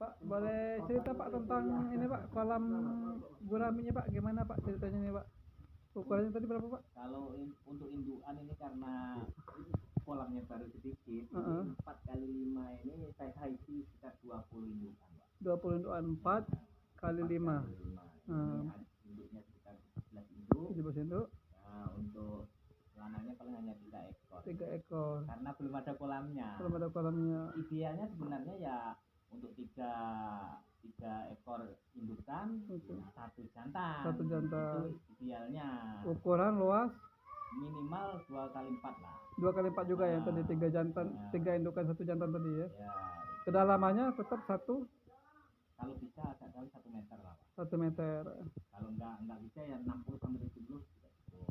Pak, boleh cerita Pak tentang ini Pak, kolam guraminya Pak, gimana Pak ceritanya nih Pak? Ukurannya tadi berapa Pak? Kalau untuk indukan ini karena kolamnya baru sedikit, Heeh. ini 4 kali 5 ini saya haisi sekitar 20 indukan, Pak. 20 indukan 4 kali 5. Ini induknya sekitar 11 induk. 17 induk. Nah, untuk lanangnya paling hanya 3 ekor. 3 ekor. Karena belum ada kolamnya. Belum ada kolamnya. Idealnya sebenarnya ya untuk 3 ekor indukan, satu jantan. Satu jantan. Itu idealnya. Ukuran luas Minimal 2 kali 4 lah. 2 kali 4 juga yang tadi 3 jantan, 3 indukan 1 jantan tadi ya. Ya. Kedalamannya tetap 1. Kalau bisa agak kali 1 meter lah, Pak. 1 meter. Kalau enggak bisa ya 60 sampai 70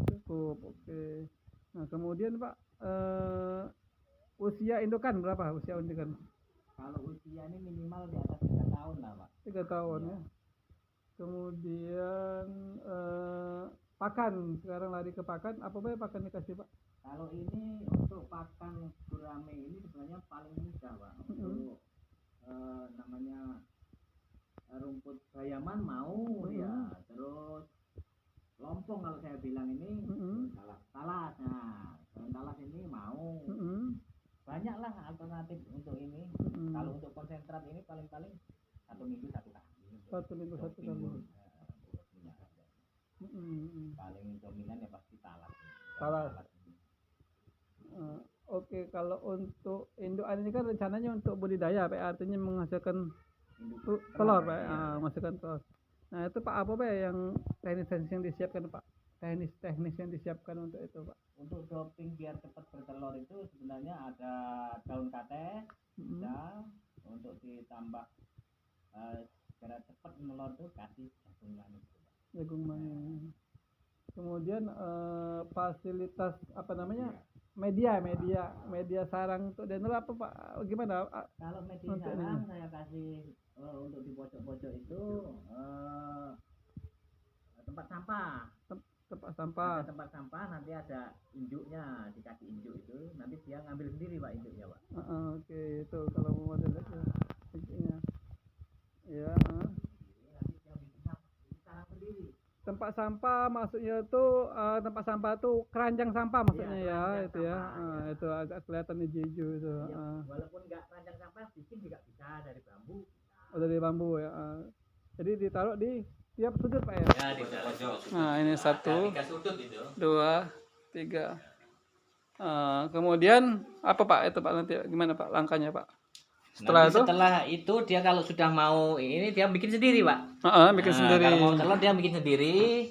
cukup. Oke. Nah, kemudian Pak, usia indukan berapa usia indukan? Kalau usia ini minimal di atas 3 tahun lah, Pak. 3 tahun ya. Kemudian pakan, sekarang lari ke pakan, apa boleh pakan dikasih Pak? Kalau ini untuk pakan gurame ini sebenarnya paling mudah, Pak. Untuk namanya rumput bayaman mau ya, terus lompong kalau saya bilang ini talas. Nah, talas ini mau. Banyaklah alternatif untuk ini. Kalau untuk konsentrat ini paling-paling 1 minggu 1 kali. 1 minggu 1 kali. Paling dominan ya pasti talas. Oke, kalau untuk indukan ini kan rencananya untuk budidaya, Pak, artinya menghasilkan telur, Pak, menghasilkan telur. Nah, itu Pak apa Pak yang teknis yang disiapkan Pak? Teknis yang disiapkan untuk itu Pak? Untuk doping biar cepat bertelur itu sebenarnya ada daun kates, bisa untuk ditambah secara cepat menelur tuh kasih jagung manis. Jagung manis. Kemudian fasilitas apa namanya? Media sarang untuk denel apa Pak? Gimana? Kalau media sarang saya kasih untuk di pojok-pojok itu tempat sampah. Ada tempat sampah, nanti ada induknya, di kaki induk itu nanti dia ngambil sendiri Pak induknya Pak. Oke, itu kalau mau ada induknya. Ya. Nanti dia bikin sarang sendiri. Tempat sampah maksudnya itu tempat sampah tuh keranjang sampah maksudnya ya itu ya. Itu agak kelihatan hijau itu. Walaupun nggak keranjang sampah bikin juga bisa dari bambu. Dari bambu ya. Jadi ditaruh di tiap sudut Pak ya. Ya di pojok. Nah ini 1, 2, 3. Sudut itu. Kemudian apa Pak itu Pak nanti gimana Pak langkahnya Pak? Setelah itu dia kalau sudah mau ini dia bikin sendiri Pak. Bikin sendiri. Kalau mau telur dia bikin sendiri.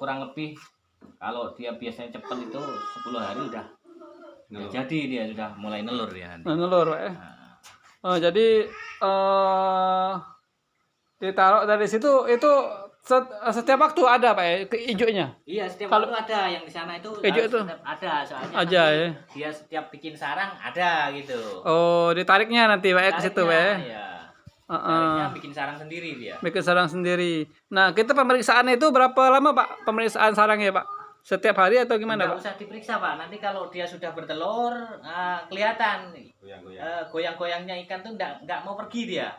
Kurang lebih kalau dia biasanya cepat itu 10 hari udah jadi dia sudah mulai nelur ya. Nelur Pak ya. Jadi ditaruh dari situ itu setiap waktu ada Pak ya hijaunya. Iya, setiap waktu ada yang di sana itu itu ada soalnya aja ya. Dia setiap bikin sarang ada gitu. Oh, ditariknya nanti Pak ya ke situ Pak ya. Iya. Tariknya bikin sarang sendiri dia. Bikin sarang sendiri. Nah, kita pemeriksaan itu berapa lama Pak? Pemeriksaan sarangnya Pak? Setiap hari atau gimana Pak? Nggak usah diperiksa Pak. Nanti kalau dia sudah bertelur kelihatan goyang-goyangnya ikan tuh nggak mau pergi dia.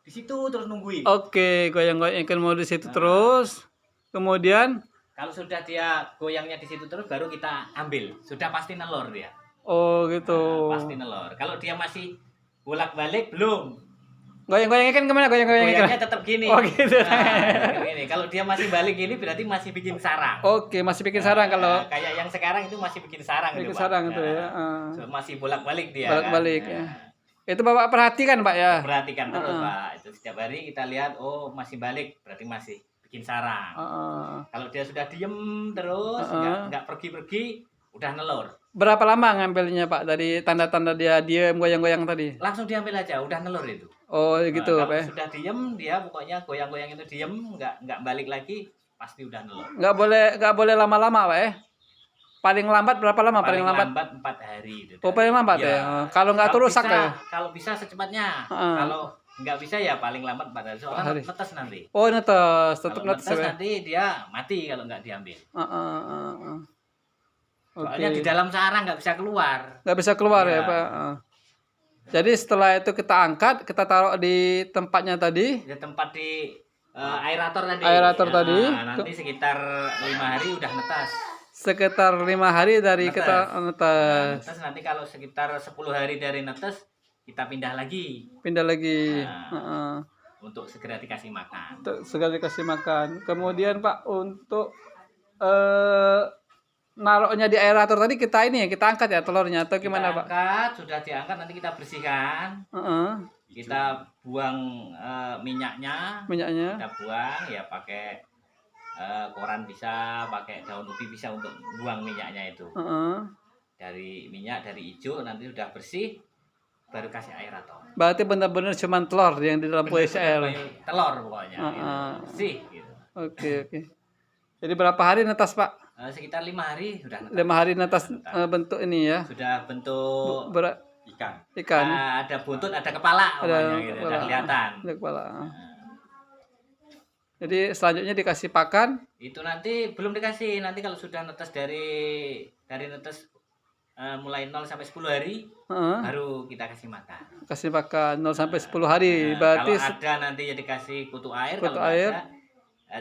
Di situ terus nungguin. Oke, goyang-goyang ikan mau di situ terus. Kemudian kalau sudah dia goyangnya di situ terus baru kita ambil. Sudah pasti nelor dia. Oh, gitu. Pasti nelor. Kalau dia masih bolak-balik belum. Goyang-goyang ikan kemana goyang-goyang ikan? Goyangnya tetap gini. Oh, gitu. Gini. Kalau dia masih balik gini berarti masih bikin sarang. Oke, masih bikin sarang kalau kayak yang sekarang itu masih bikin sarang bikin sarang itu ya. Masih bolak-balik dia. Bolak-balik ya. Itu Bapak perhatikan Pak ya? Perhatikan terus Pak. Itu setiap hari kita lihat, oh masih balik, berarti masih bikin sarang. Kalau dia sudah diem terus, nggak pergi-pergi, udah nelur. Berapa lama ngambilnya Pak dari tanda-tanda dia diem goyang-goyang tadi? Langsung diambil aja, udah nelur itu. Oh gitu Pak. Kalau Pak. sudah diem, dia pokoknya goyang-goyang itu diem, nggak balik lagi, pasti udah nelur. Nggak boleh lama-lama Pak ya? Paling lambat berapa lama? Paling lambat 4 hari. Itu paling lambat ya. Kalau nggak rusak ya. Kalau bisa secepatnya. Kalau nggak bisa ya paling lambat 4 hari. Soalnya netes nanti. Oh netes, tetap netes. Nanti dia mati kalau nggak diambil. Soalnya di dalam sarang nggak bisa keluar. Nggak bisa keluar ya Pak. Jadi setelah itu kita angkat, kita taruh di tempatnya tadi. Di tempat di aerator tadi. Aerator tadi. Nanti sekitar 5 hari udah netas. Sekitar 5 hari dari Netes. kita netes. Netes nanti kalau sekitar 10 hari dari netes kita pindah lagi Pindah lagi. Nah. untuk segera dikasih makan. Untuk segala dikasih makan. Kemudian Pak untuk naruhnya di aerator tadi kita ini ya, kita angkat ya telurnya atau gimana Pak? Kita angkat, sudah diangkat nanti kita bersihkan. Kita buang minyaknya. Minyaknya. Kita buang ya pakai koran bisa, pakai daun ubi bisa untuk buang minyaknya itu. Dari minyak dari hijau nanti sudah bersih baru kasih aerator. Berarti benar-benar cuma telur yang di dalam PSL. Telur pokoknya. Gitu. Bersih gitu. Oke. Jadi berapa hari netas Pak? Sekitar 5 hari sudah netas. 5 hari netas bentuk ini ya. Sudah bentuk ikan. Ada buntut, ada kepala, gitu. Udah kelihatan. Ada kepala. Jadi selanjutnya dikasih pakan. Itu nanti belum dikasih. Nanti kalau sudah netes dari netes mulai 0 sampai 10 hari baru kita kasih makan. Kasih makan 0 sampai 10 hari. Berarti kalau ada nanti ya dikasih kutu air, kalau ada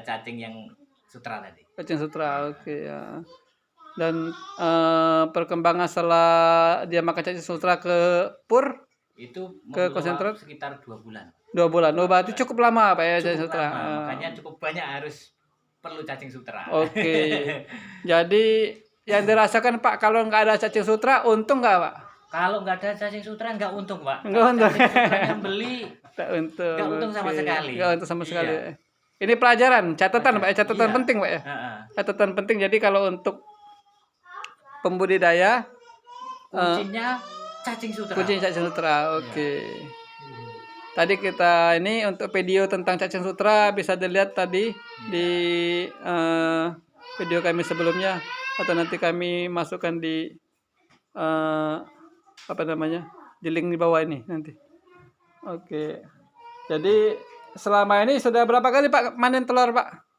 cacing yang sutra tadi. Cacing sutra, oke ya. Dan perkembangan setelah dia makan cacing sutra ke pur itu ke konsentrat sekitar 2 bulan. 2 bulan. Oh, berarti cukup lama Pak ya cacing sutra. Makanya cukup banyak harus perlu cacing sutra. Oke. Jadi yang dirasakan Pak kalau nggak ada cacing sutra untung nggak Pak? Kalau nggak ada cacing sutra nggak untung Pak. Nggak untung. Cacing sutra yang beli nggak untung. Nggak untung sama sekali. Nggak untung sama sekali. Ini pelajaran, catatan Pak, catatan penting Pak ya. Catatan penting. Jadi kalau untuk pembudidaya kuncinya cacing sutra. Kuncinya cacing sutra. Oke. Tadi kita ini untuk video tentang cacing sutra bisa dilihat tadi di video kami sebelumnya atau nanti kami masukkan di di link di bawah ini nanti. Oke. Jadi selama ini sudah berapa kali Pak manen telur Pak?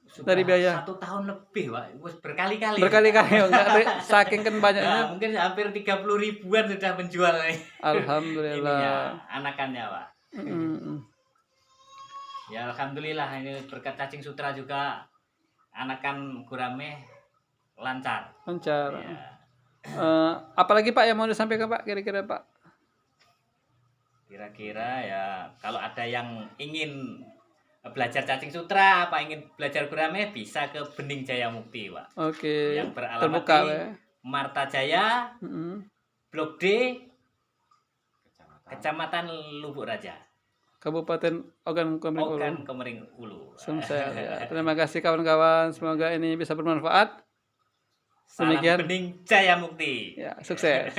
Sudah dari biaya 1 tahun lebih Pak, berkali-kali. Berkali-kali, saking kan banyaknya. Mungkin hampir 30 ribuan sudah menjual nih. Alhamdulillah. Anakannya Pak. Ya alhamdulillah ini berkat cacing sutra juga anakan gurame lancar. Ya. Apalagi Pak yang mau disampaikan Pak kira-kira Pak? Kira-kira ya kalau ada yang ingin belajar cacing sutra apa ingin belajar gurame bisa ke Bening Jaya Mukti Pak. Oke. Yang beralamat terbuka, di Marta Jaya, Blok D, Kecamatan Lubuk Raja, Kabupaten Ogan Komering Ulu. Sumsel. Ya. Terima kasih kawan-kawan, semoga ini bisa bermanfaat. Salam Bening Jaya Mukti. Ya, sukses.